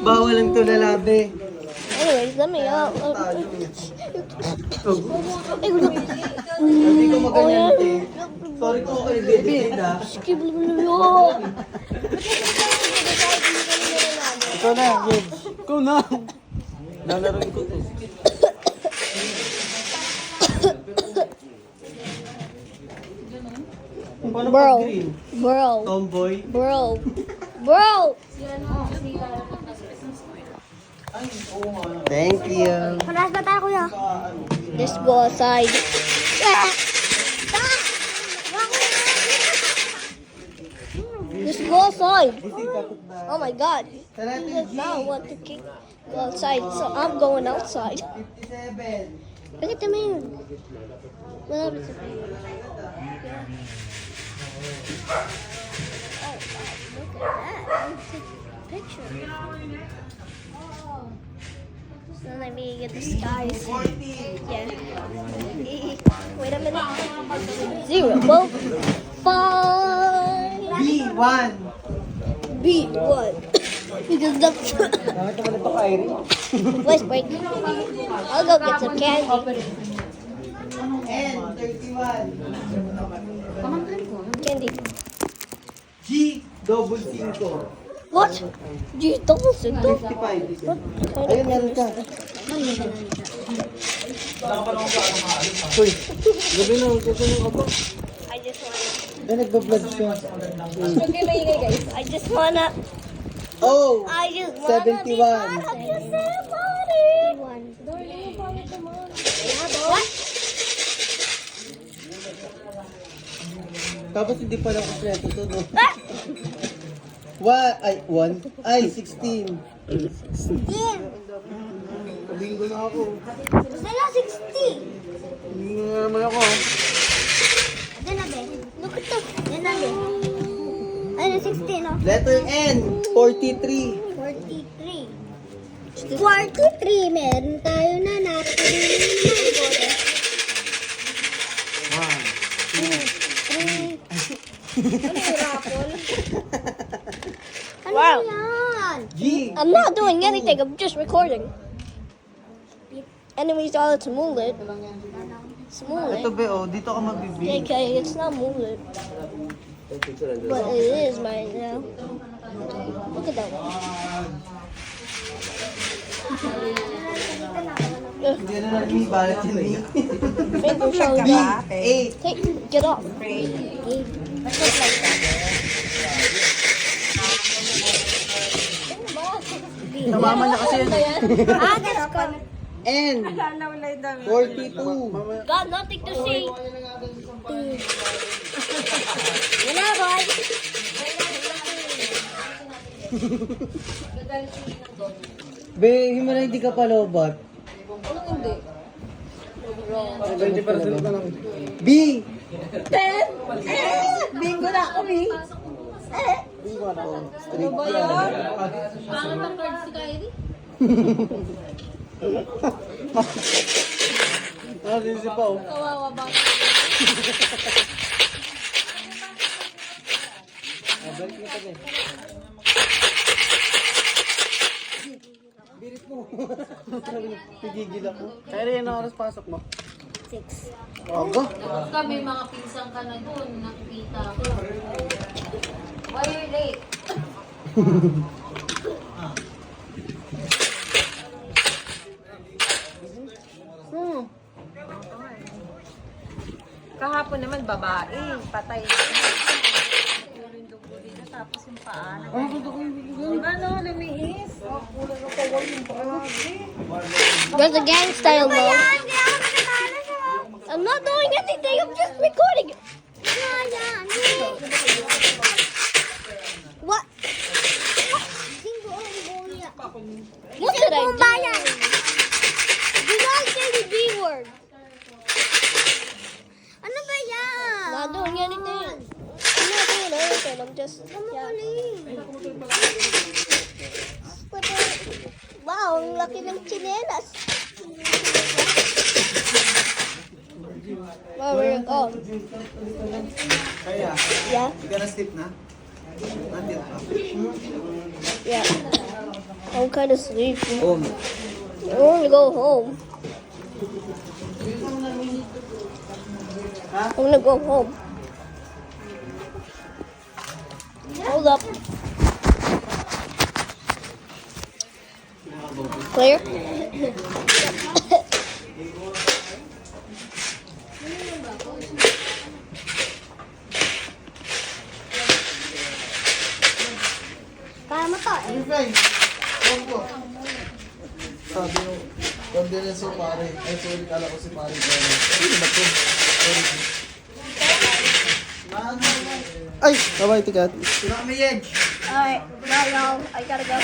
Bawal ang tulalabi. Anyways, let me out. Hindi ko maganyan eh. Sorry ko kay baby ha. Ikaw na, Gabe. Ikaw na. Lalaroin ko to. Paano Bro. pag green? Bro. Tomboy. Bro. Bro. Thank you. Paras ba tayo, kuya? Let's go outside. Let's go outside. Oh my god. He does not want to go outside, so I'm going outside. 57. Look at the moon. Malapit sa Oh, look at that. Let's take a picture. So let me get the skies. Yeah. Wait a minute. 0, well, 5. B1. B1. Because the Bakit naman ito ka, Irene? let's break. I'll go get some candy. N31. Candy. G double 5. What? G double single? 55. What kind Ayun, of meron ka. Uy, gabi na, kukunin ako. I just wanna. Ay, nagbablog siya. I just wanna. Oh! I just wanna 71. be part of your ceremony. What? Tapos hindi pala kompleto to, no? Ah! Ay, 1. Ay, 16. Damn. Kabingo na ako. Gusto na 60. Hindi na naman ako. Then na, Ben. Look at that. Then na, Ben. Ano, 16, no? Letter N, 43. 43. 43, meron tayo na natin. Wow. G. I'm not doing anything. I'm just recording. Anyways, all it's moonlit. It's Ito moonlit. be, oh, dito ka magbibig. Okay, it's not moonlit. But it is right now. Look at that one. Hindi na naging balat yun eh. Finger shows. B, 8. Hey, get off. Namama na kasi yun. Ah, that's good. N, 42. Got nothing to see. Wala, boy. Be, hindi mo na hindi ka palobat. Hindi. 20% ka lang. B, 10. Bingo na ako, B. Bingo na ako. Straight yan. Pangat ang cards si Kylie. Nasisipaw. Kawawa ba? Balik na tabi. Birit mo. Pigigil ako. Kaya rin ang oras pasok mo. 6. Aga. Tapos kami, mga pinsang ka na doon, nakikita ko. Why are you late? Kahapon naman babae, patay. Yung dugo dito, tapos yung paa. Diba no, lumiis? There's a gang style mode. I'm not doing anything. I'm just recording. What? What did I do? Do not say the B word. Ano ba yan? Not doing anything. I'm not doing anything. I'm just. Wow, ang laki ng tsinelas. Where we go? Kaya, Yeah. hindi ka na sleep na? Yeah. I'm kind of sleepy. Oh, I want to go home. I want to go home. Hold up. Clear? Kaya mo to eh. Sabi niya si pare. Ay, sorry, kala ko si pare. Sino ba to? Ay, bye-bye, tikat. Alright, bye y'all. I gotta go.